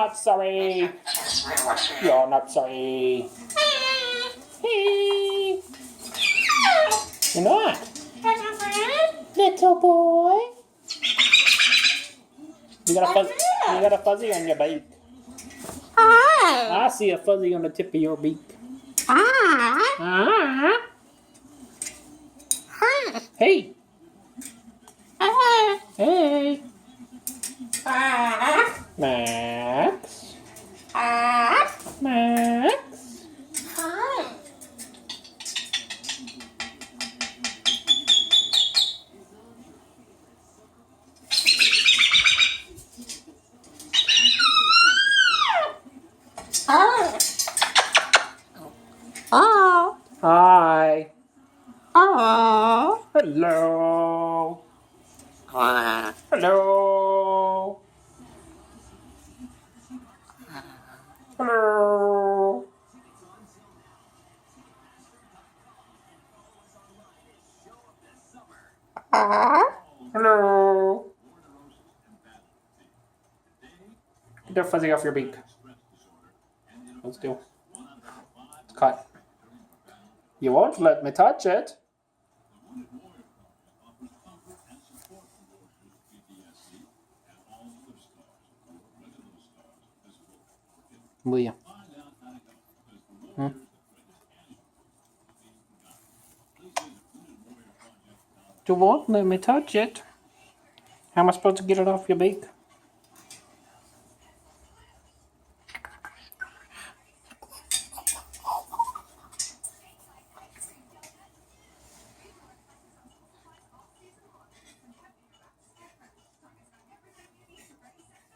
not sorry. You're not sorry. Hey. You're not. Little boy. You got a fuzzy on your beak. I see a fuzzy on the tip of your beak. Hey. Hey. Max. Max. Hi. Hello. Hello. Hello. Hello. Get that fuzzy off your beak. Let's do. It's cut. You won't let me touch it. Will you? You won't let me touch it. How am I supposed to get it off your beak?